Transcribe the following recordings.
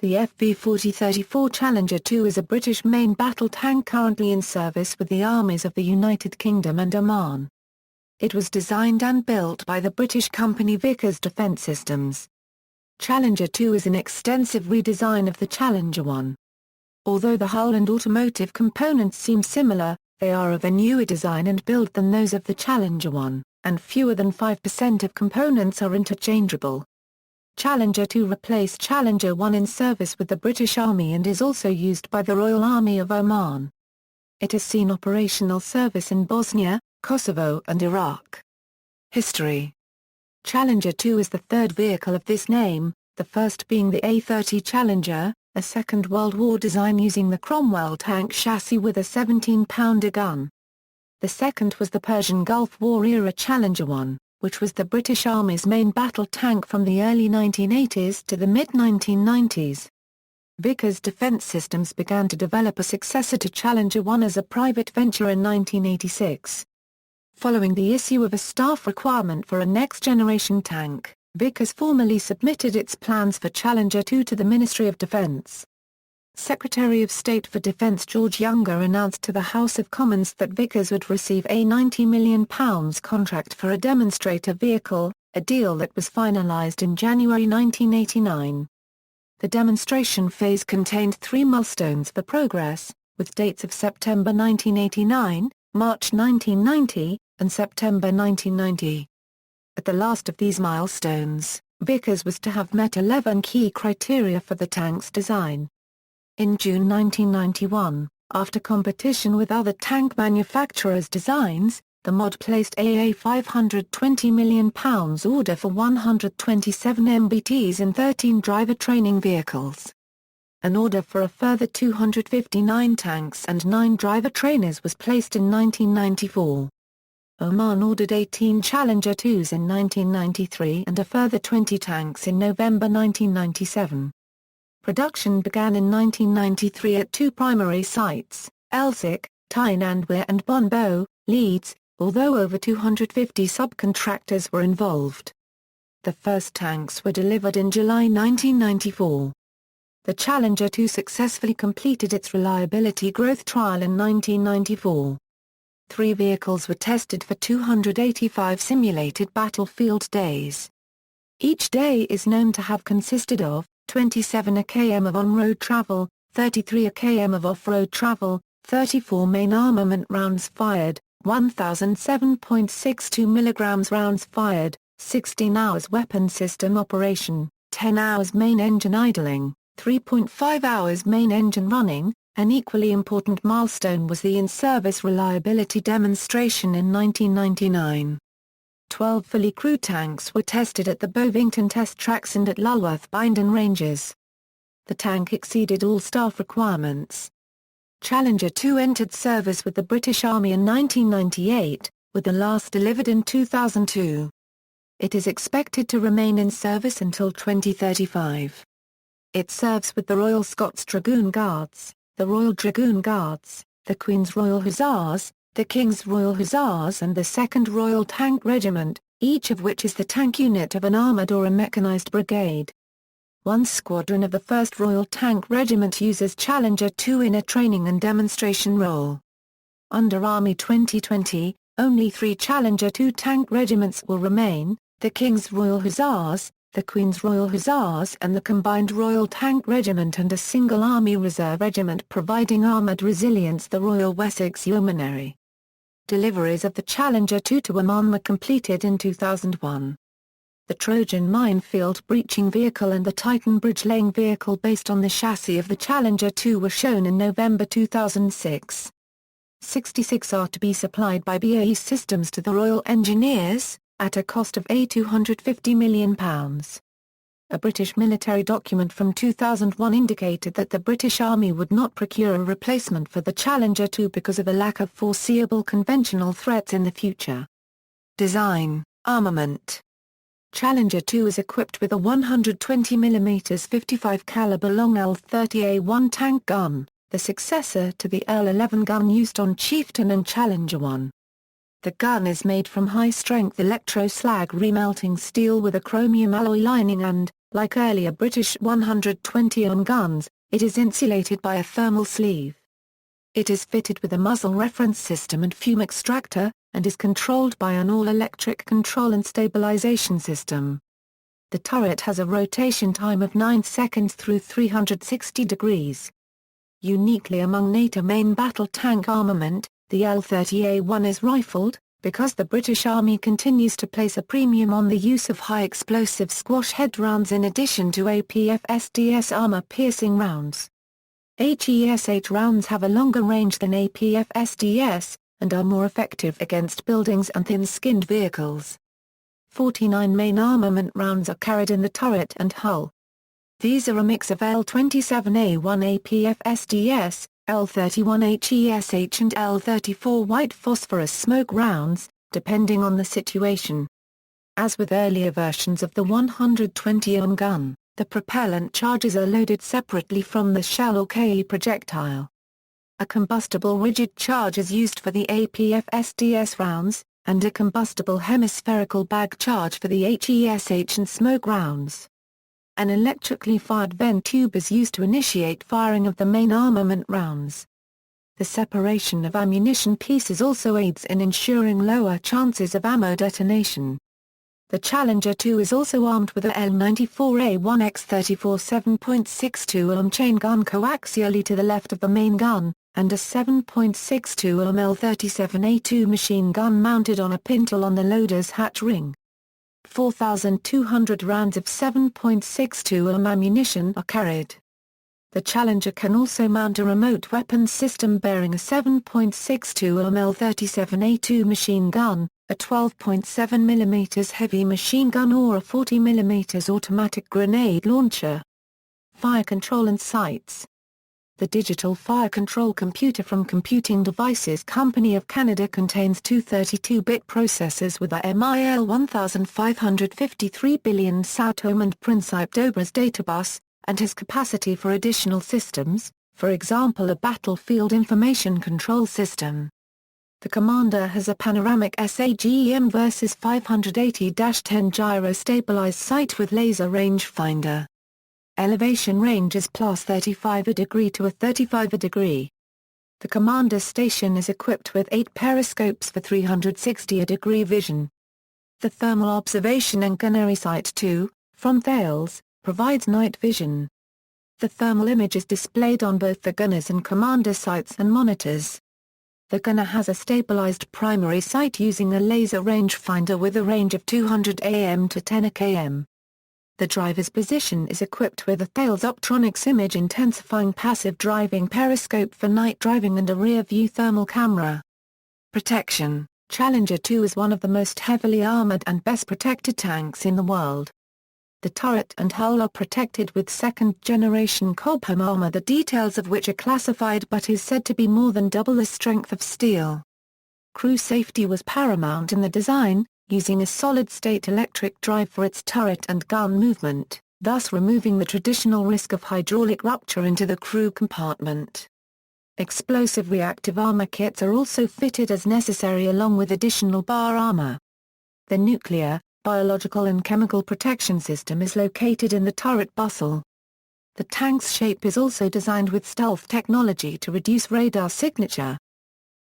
The FV4034 Challenger 2 is a British main battle tank currently in service with the armies of the United Kingdom and Oman. It was designed and built by the British company Vickers Defence Systems. Challenger 2 is an extensive redesign of the Challenger 1. Although the hull and automotive components seem similar, they are of a newer design and build than those of the Challenger 1, and fewer than 5% of components are interchangeable. Challenger 2 replaced Challenger 1 in service with the British Army and is also used by the Royal Army of Oman. It has seen operational service in Bosnia, Kosovo and Iraq. History. Challenger 2 is the third vehicle of this name, the first being the A-30 Challenger, a Second World War design using the Cromwell tank chassis with a 17-pounder gun. The second was the Persian Gulf War-era Challenger 1, which was the British Army's main battle tank from the early 1980s to the mid-1990s. Vickers Defence Systems began to develop a successor to Challenger 1 as a private venture in 1986. Following the issue of a staff requirement for a next-generation tank, Vickers formally submitted its plans for Challenger 2 to the Ministry of Defence. Secretary of State for Defence George Younger announced to the House of Commons that Vickers would receive a £90 million contract for a demonstrator vehicle, a deal that was finalised in January 1989. The demonstration phase contained 3 milestones for progress, with dates of September 1989, March 1990, and September 1990. At the last of these milestones, Vickers was to have met 11 key criteria for the tank's design. In June 1991, after competition with other tank manufacturers' designs, the MOD placed a £520 million order for 127 MBTs in 13 driver training vehicles. An order for a further 259 tanks and 9 driver trainers was placed in 1994. Oman ordered 18 Challenger 2s in 1993 and a further 20 tanks in November 1997. Production began in 1993 at 2 primary sites, Elsik, Tynandwere and Bonbow, Leeds, although over 250 subcontractors were involved. The first tanks were delivered in July 1994. The Challenger 2 successfully completed its reliability growth trial in 1994. 3 vehicles were tested for 285 simulated battlefield days. Each day is known to have consisted of 27 km of on-road travel, 33 km of off-road travel, 34 main armament rounds fired, 1,007.62 mg rounds fired, 16 hours weapon system operation, 10 hours main engine idling, 3.5 hours main engine running. An equally important milestone was the in-service reliability demonstration in 1999. 12 fully crewed tanks were tested at the Bovington test tracks and at Lulworth Bindon ranges. The tank exceeded all staff requirements. Challenger 2 entered service with the British Army in 1998, with the last delivered in 2002. It is expected to remain in service until 2035. It serves with the Royal Scots Dragoon Guards, the Royal Dragoon Guards, the Queen's Royal Hussars, the King's Royal Hussars and the 2nd Royal Tank Regiment, each of which is the tank unit of an armoured or a mechanised brigade. One squadron of the 1st Royal Tank Regiment uses Challenger 2 in a training and demonstration role. Under Army 2020, only 3 Challenger 2 tank regiments will remain, the King's Royal Hussars, the Queen's Royal Hussars and the Combined Royal Tank Regiment and a single Army Reserve Regiment providing armoured resilience, the Royal Wessex Yeomanry. Deliveries of the Challenger 2 to Oman were completed in 2001. The Trojan minefield breaching vehicle and the Titan bridge-laying vehicle based on the chassis of the Challenger 2 were shown in November 2006. 66 are to be supplied by BAE Systems to the Royal Engineers, at a cost of £250 million. A British military document from 2001 indicated that the British Army would not procure a replacement for the Challenger 2 because of a lack of foreseeable conventional threats in the future. Design, armament. Challenger 2 is equipped with a 120mm 55 caliber long L-30A1 tank gun, the successor to the L-11 gun used on Chieftain and Challenger 1. The gun is made from high-strength electroslag remelting steel with a chromium alloy lining and, Like earlier British 120mm guns, it is insulated by a thermal sleeve. It is fitted with a muzzle reference system and fume extractor, and is controlled by an all-electric control and stabilization system. The turret has a rotation time of 9 seconds through 360 degrees. Uniquely among NATO main battle tank armament, the L-30A1 is rifled, because the British Army continues to place a premium on the use of high-explosive squash-head rounds in addition to APF-SDS armor-piercing rounds. HESH rounds have a longer range than APF-SDS, and are more effective against buildings and thin-skinned vehicles. 49 main armament rounds are carried in the turret and hull. These are a mix of L-27A1 APF-SDS, L-31HESH and L-34 white phosphorus smoke rounds, depending on the situation. As with earlier versions of the 120mm gun, the propellant charges are loaded separately from the shell or KE projectile. A combustible rigid charge is used for the APF-SDS rounds, and a combustible hemispherical bag charge for the HESH and smoke rounds. An electrically fired vent tube is used to initiate firing of the main armament rounds. The separation of ammunition pieces also aids in ensuring lower chances of ammo detonation. The Challenger 2 is also armed with a L-94A1X34 7.62mm chain gun coaxially to the left of the main gun, and a 7.62mm L-37A2 machine gun mounted on a pintle on the loader's hatch ring. 4,200 rounds of 7.62mm ammunition are carried. The Challenger can also mount a remote weapons system bearing a 7.62mm L-37A2 machine gun, a 12.7mm heavy machine gun or a 40mm automatic grenade launcher. Fire control and sights. The digital fire control computer from Computing Devices Company of Canada contains two 32-bit processors with a MIL 1553 billion SATOM and Principe Dobras databus, and has capacity for additional systems, for example a battlefield information control system. The Commander has a panoramic SAGEM vs 580-10 gyro-stabilized sight with laser rangefinder. Elevation range is +35 degree to 35 degree. The Commander's station is equipped with 8 periscopes for 360 degree vision. The Thermal Observation and Gunnery Sight 2, from Thales, provides night vision. The thermal image is displayed on both the gunner's and commander's sights and monitors. The gunner has a stabilized primary sight using a laser rangefinder with a range of 200 am to 10 km. The driver's position is equipped with a Thales Optronics image-intensifying passive driving periscope for night driving and a rear-view thermal camera. Protection. Challenger 2 is one of the most heavily armored and best protected tanks in the world. The turret and hull are protected with second-generation Cobham armor, the details of which are classified but is said to be more than double the strength of steel. Crew safety was paramount in the design, using a solid-state electric drive for its turret and gun movement, thus removing the traditional risk of hydraulic rupture into the crew compartment. Explosive reactive armor kits are also fitted as necessary along with additional bar armor. The nuclear, biological and chemical protection system is located in the turret bustle. The tank's shape is also designed with stealth technology to reduce radar signature.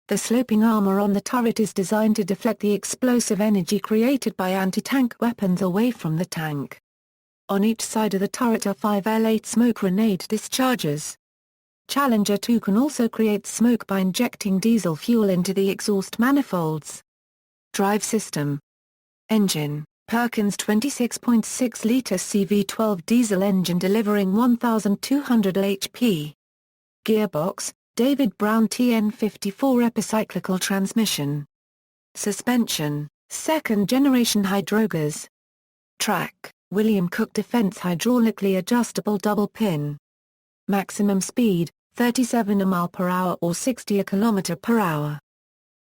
The sloping armor on the turret is designed to deflect the explosive energy created by anti-tank weapons away from the tank. On each side of the turret are 5 L8 smoke grenade dischargers. Challenger 2 can also create smoke by injecting diesel fuel into the exhaust manifolds. Drive system. Engine, Perkins 26.6-litre CV12 diesel engine delivering 1,200 HP. Gearbox, David Brown TN54 epicyclical transmission. Suspension, second-generation hydrogas. Track, William Cook Defence hydraulically adjustable double pin. Maximum speed, 37 mph or 60 km/h.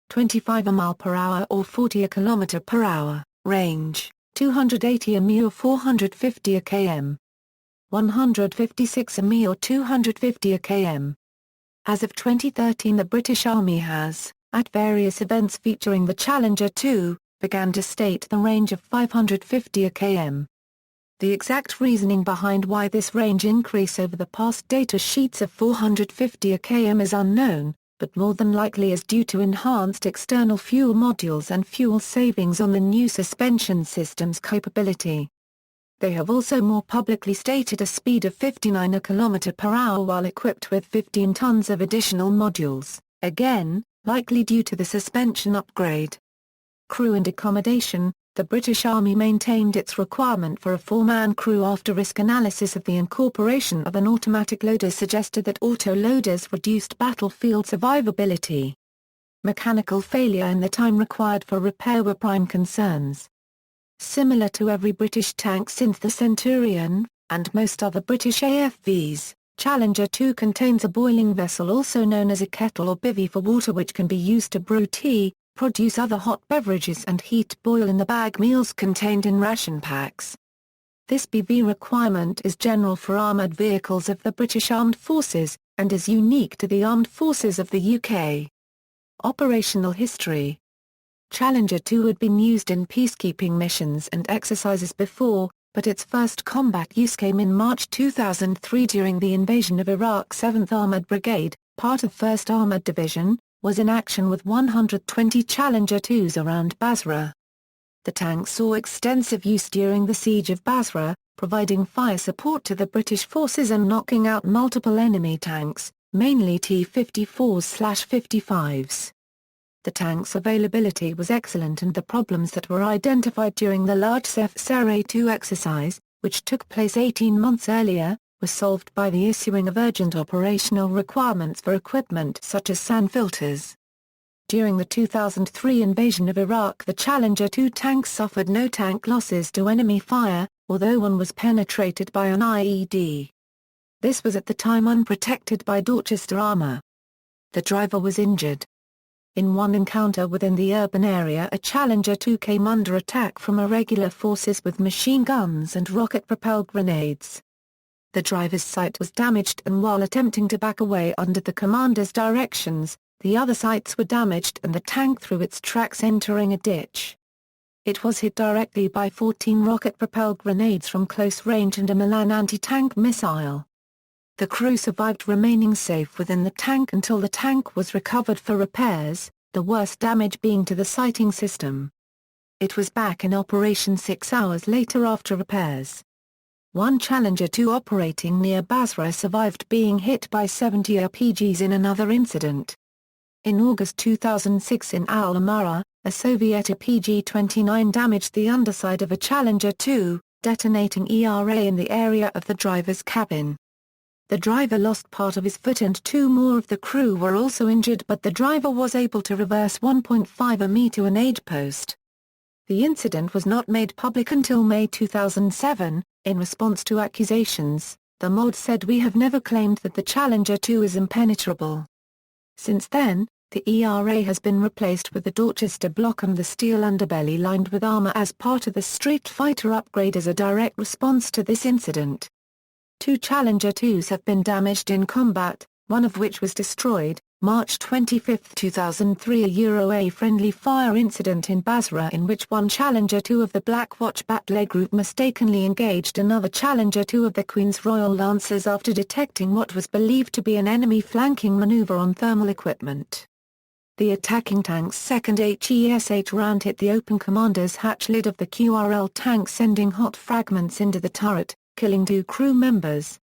25 mph or 40 km/h. Range, 280 mi or 450 km. 156 mi or 250 km. As of 2013, the British Army has, at various events featuring the Challenger 2, began to state the range of 550 km. The exact reasoning behind why this range increase over the past data sheets of 450 km is unknown, but more than likely is due to enhanced external fuel modules and fuel savings on the new suspension system's capability. They have also more publicly stated a speed of 59 km per hour while equipped with 15 tons of additional modules, again, likely due to the suspension upgrade. Crew and accommodation. The British Army maintained its requirement for a 4-man crew after risk analysis of the incorporation of an automatic loader suggested that auto-loaders reduced battlefield survivability. Mechanical failure and the time required for repair were prime concerns. Similar to every British tank since the Centurion, and most other British AFVs, Challenger 2 contains a boiling vessel also known as a kettle or bivvy for water which can be used to brew tea, produce other hot beverages and heat boil in the bag meals contained in ration packs. This BV requirement is general for armoured vehicles of the British Armed Forces, and is unique to the Armed Forces of the UK. Operational history. Challenger 2 had been used in peacekeeping missions and exercises before, but its first combat use came in March 2003 during the invasion of Iraq. 7th Armoured Brigade, part of 1st Armoured Division, was in action with 120 Challenger 2s around Basra. The tank saw extensive use during the siege of Basra, providing fire support to the British forces and knocking out multiple enemy tanks, mainly T-54s/55s. The tank's availability was excellent and the problems that were identified during the large Cefsare 2 exercise, which took place 18 months earlier, were solved by the issuing of urgent operational requirements for equipment such as SAN filters. During the 2003 invasion of Iraq, the Challenger 2 tank suffered no tank losses to enemy fire, although one was penetrated by an IED. This was at the time unprotected by Dorchester armor. The driver was injured. In one encounter within the urban area, a Challenger 2 came under attack from irregular forces with machine guns and rocket-propelled grenades. The driver's sight was damaged and while attempting to back away under the commander's directions, the other sights were damaged and the tank threw its tracks entering a ditch. It was hit directly by 14 rocket-propelled grenades from close range and a Milan anti-tank missile. The crew survived, remaining safe within the tank until the tank was recovered for repairs, the worst damage being to the sighting system. It was back in operation 6 hours later after repairs. One Challenger 2 operating near Basra survived being hit by 70 RPGs in another incident. In August 2006 in Al-Amara, a Soviet RPG-29 damaged the underside of a Challenger 2, detonating ERA in the area of the driver's cabin. The driver lost part of his foot and 2 more of the crew were also injured, but the driver was able to reverse 1.5 m to an aid post. The incident was not made public until May 2007. In response to accusations, the MOD said, "We have never claimed that the Challenger 2 is impenetrable." Since then, the ERA has been replaced with the Dorchester block and the steel underbelly lined with armor as part of the Street Fighter upgrade as a direct response to this incident. 2 Challenger 2s have been damaged in combat, one of which was destroyed, March 25, 2003, a friendly fire incident in Basra in which one Challenger 2 of the Black Watch Batley Group mistakenly engaged another Challenger 2 of the Queen's Royal Lancers after detecting what was believed to be an enemy flanking maneuver on thermal equipment. The attacking tank's second HESH round hit the open commander's hatch lid of the QRL tank, sending hot fragments into the turret, killing 2 crew members.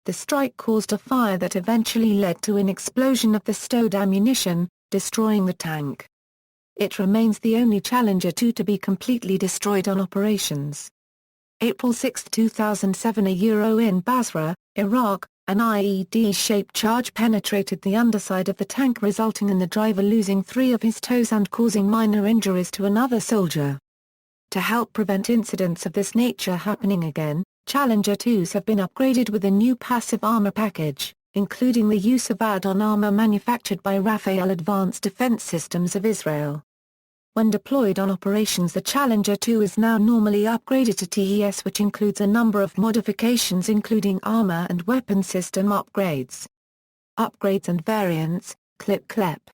The strike caused a fire that eventually led to an explosion of the stowed ammunition, destroying the tank. It remains the only Challenger 2 to be completely destroyed on operations. April 6, 2007, in Basra, Iraq, an IED-shaped charge penetrated the underside of the tank, resulting in the driver losing 3 of his toes and causing minor injuries to another soldier. To help prevent incidents of this nature happening again, Challenger 2s have been upgraded with a new passive armor package, including the use of add-on armor manufactured by Rafael Advanced Defense Systems of Israel. When deployed on operations, the Challenger 2 is now normally upgraded to TES, which includes a number of modifications including armor and weapon system upgrades. Upgrades and variants, clip-clep.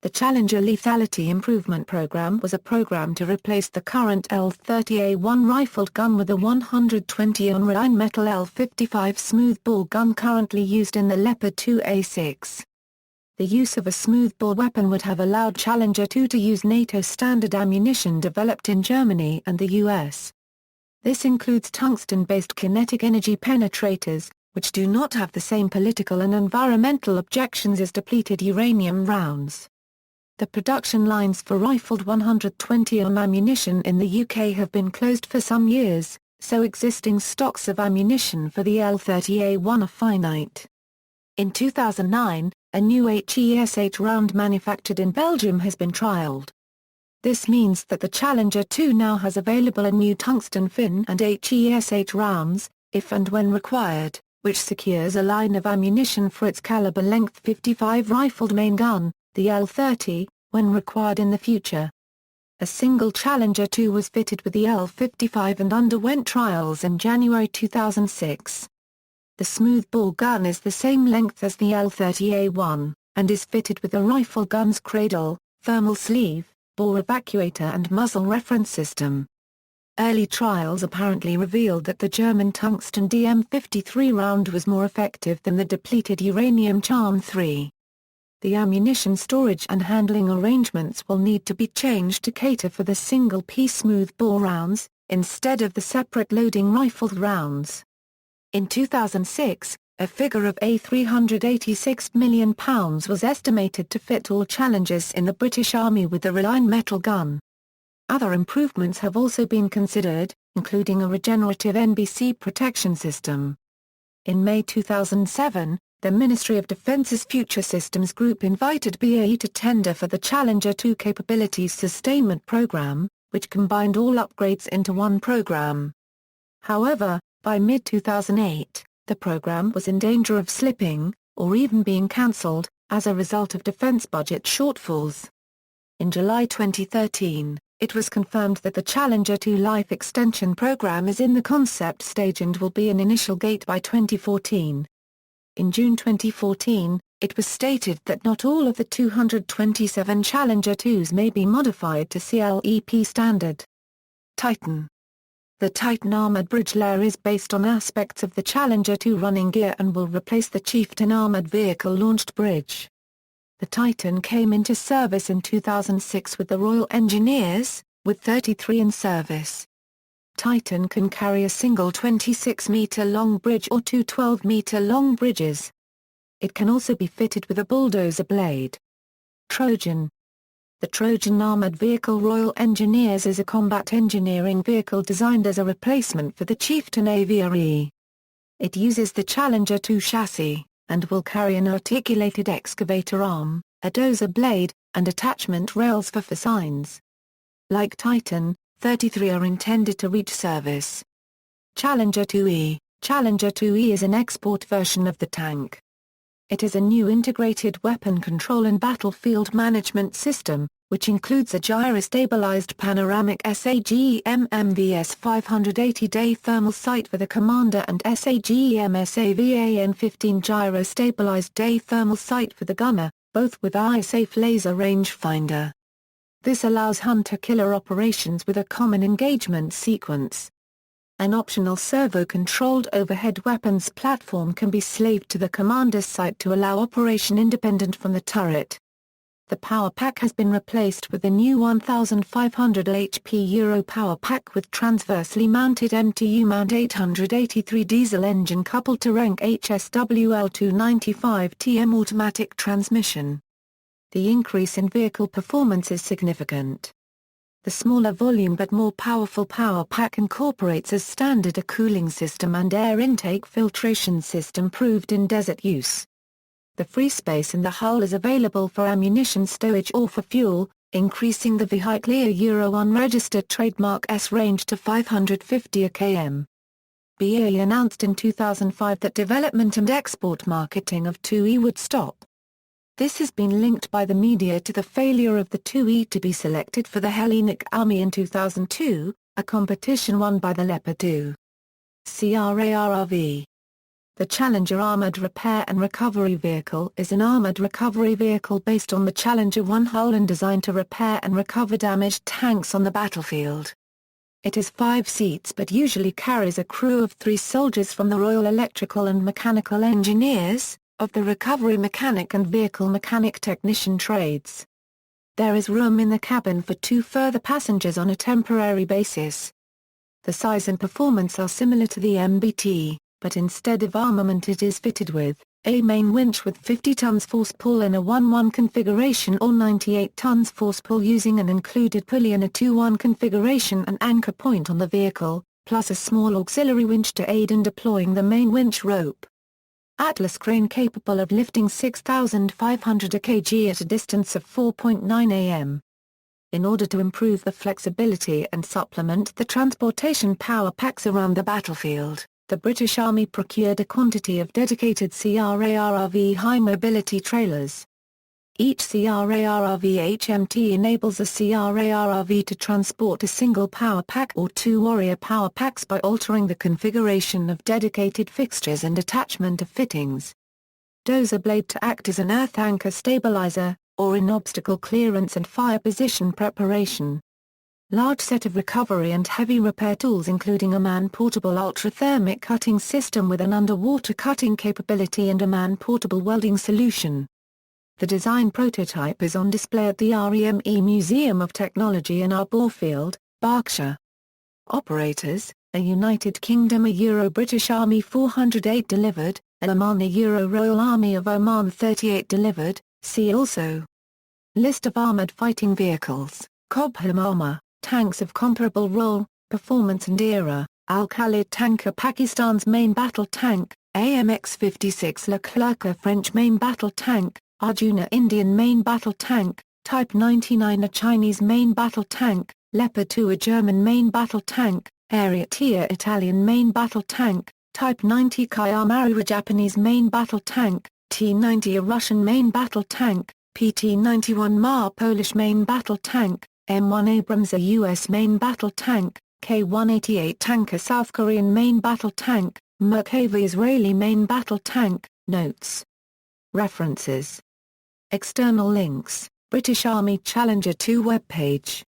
The Challenger Lethality Improvement Program was a program to replace the current L-30A1 rifled gun with a 120-on Rheinmetall L-55 smoothbore gun currently used in the Leopard 2A6. The use of a smoothbore weapon would have allowed Challenger 2 to use NATO standard ammunition developed in Germany and the US. This includes tungsten-based kinetic energy penetrators, which do not have the same political and environmental objections as depleted uranium rounds. The production lines for rifled 120-on ammunition in the UK have been closed for some years, so existing stocks of ammunition for the L-30A1 are finite. In 2009, a new HESH round manufactured in Belgium has been trialled. This means that the Challenger 2 now has available a new tungsten fin and HESH rounds, if and when required, which secures a line of ammunition for its caliber length 55 rifled main gun, the L-30, when required in the future. A single Challenger 2 was fitted with the L-55 and underwent trials in January 2006. The smoothbore gun is the same length as the L-30A1, and is fitted with the rifle gun's cradle, thermal sleeve, bore evacuator and muzzle reference system. Early trials apparently revealed that the German tungsten DM-53 round was more effective than the depleted uranium Charm-3. The ammunition storage and handling arrangements will need to be changed to cater for the single-piece smoothbore rounds, instead of the separate loading rifled rounds. In 2006, a figure of £386 million was estimated to fit all Challengers in the British Army with the Rheinmetall gun. Other improvements have also been considered, including a regenerative NBC protection system. In May 2007, the Ministry of Defence's Future Systems Group invited BAE to tender for the Challenger 2 Capabilities Sustainment Program, which combined all upgrades into one program. However, by mid-2008, the program was in danger of slipping, or even being cancelled, as a result of defense budget shortfalls. In July 2013, it was confirmed that the Challenger 2 Life Extension Program is in the concept stage and will be an initial gate by 2014. In June 2014, it was stated that not all of the 227 Challenger 2s may be modified to CLEP standard. Titan. The Titan armored bridge layer is based on aspects of the Challenger 2 running gear and will replace the Chieftain armored vehicle launched bridge. The Titan came into service in 2006 with the Royal Engineers, with 33 in service. Titan can carry a single 26-meter-long bridge or two 12-meter-long bridges. It can also be fitted with a bulldozer blade. Trojan. The Trojan armored vehicle Royal Engineers is a combat engineering vehicle designed as a replacement for the Chieftain AVRE. It uses the Challenger 2 chassis, and will carry an articulated excavator arm, a dozer blade, and attachment rails for signs. Like Titan, 33 are intended to reach service. Challenger 2E. Challenger 2E is an export version of the tank. It is a new integrated weapon control and battlefield management system, which includes a gyro-stabilized panoramic SAGEM-MVS 580-day thermal sight for the commander and SAGEM-SAVAN-15 gyro-stabilized day thermal sight for the gunner, both with eye-safe laser rangefinder. This allows hunter-killer operations with a common engagement sequence. An optional servo-controlled overhead weapons platform can be slaved to the commander's sight to allow operation independent from the turret. The power pack has been replaced with the new 1500 HP Euro power pack with transversely mounted MTU mount 883 diesel engine coupled to Renk HSWL 295TM automatic transmission. The increase in vehicle performance is significant. The smaller volume but more powerful power pack incorporates as standard a cooling system and air intake filtration system proved in desert use. The free space in the hull is available for ammunition stowage or for fuel, increasing the vehicle Euro unregistered trademark S range to 550 km. BAE announced in 2005 that development and export marketing of 2E would stop. This has been linked by the media to the failure of the 2E to be selected for the Hellenic Army in 2002, a competition won by the Leopard 2. CRARRV. The Challenger Armored Repair and Recovery Vehicle is an armored recovery vehicle based on the Challenger 1 hull and designed to repair and recover damaged tanks on the battlefield. It has 5 seats but usually carries a crew of 3 soldiers from the Royal Electrical and Mechanical Engineers, of the Recovery Mechanic and Vehicle Mechanic Technician trades. There is room in the cabin for 2 further passengers on a temporary basis. The size and performance are similar to the MBT, but instead of armament it is fitted with a main winch with 50 tons force pull in a 1-1 configuration or 98 tons force pull using an included pulley in a 2-1 configuration and anchor point on the vehicle, plus a small auxiliary winch to aid in deploying the main winch rope. Atlas crane capable of lifting 6,500 kg at a distance of 4.9 am. In order to improve the flexibility and supplement the transportation power packs around the battlefield, the British Army procured a quantity of dedicated CRARRV high-mobility trailers. Each CRARRV HMT enables a CRARRV to transport a single power pack or 2 Warrior power packs by altering the configuration of dedicated fixtures and attachment of fittings. Dozer blade to act as an earth anchor stabilizer, or in obstacle clearance and fire position preparation. Large set of recovery and heavy repair tools including a man-portable ultrathermic cutting system with an underwater cutting capability and a man-portable welding solution. The design prototype is on display at the REME Museum of Technology in Arborfield, Berkshire. Operators, a United Kingdom British Army 408 delivered, Oman Royal Army of Oman 38 delivered, see also. List of armored fighting vehicles, Cobham armor. Tanks of comparable role, performance and era, Al-Khalid tanker Pakistan's main battle tank, AMX-56 Leclerc French main battle tank, Arjuna Indian main battle tank, Type 99 a Chinese main battle tank, Leopard 2 a German main battle tank, Ariete Italian main battle tank, Type 90 Kayamaru a Japanese main battle tank, T-90 a Russian main battle tank, PT-91 Ma Polish main battle tank, M1 Abrams a U.S. main battle tank, K-188 tanker South Korean main battle tank, Merkava Israeli main battle tank. Notes. References. External links, British Army Challenger 2 webpage.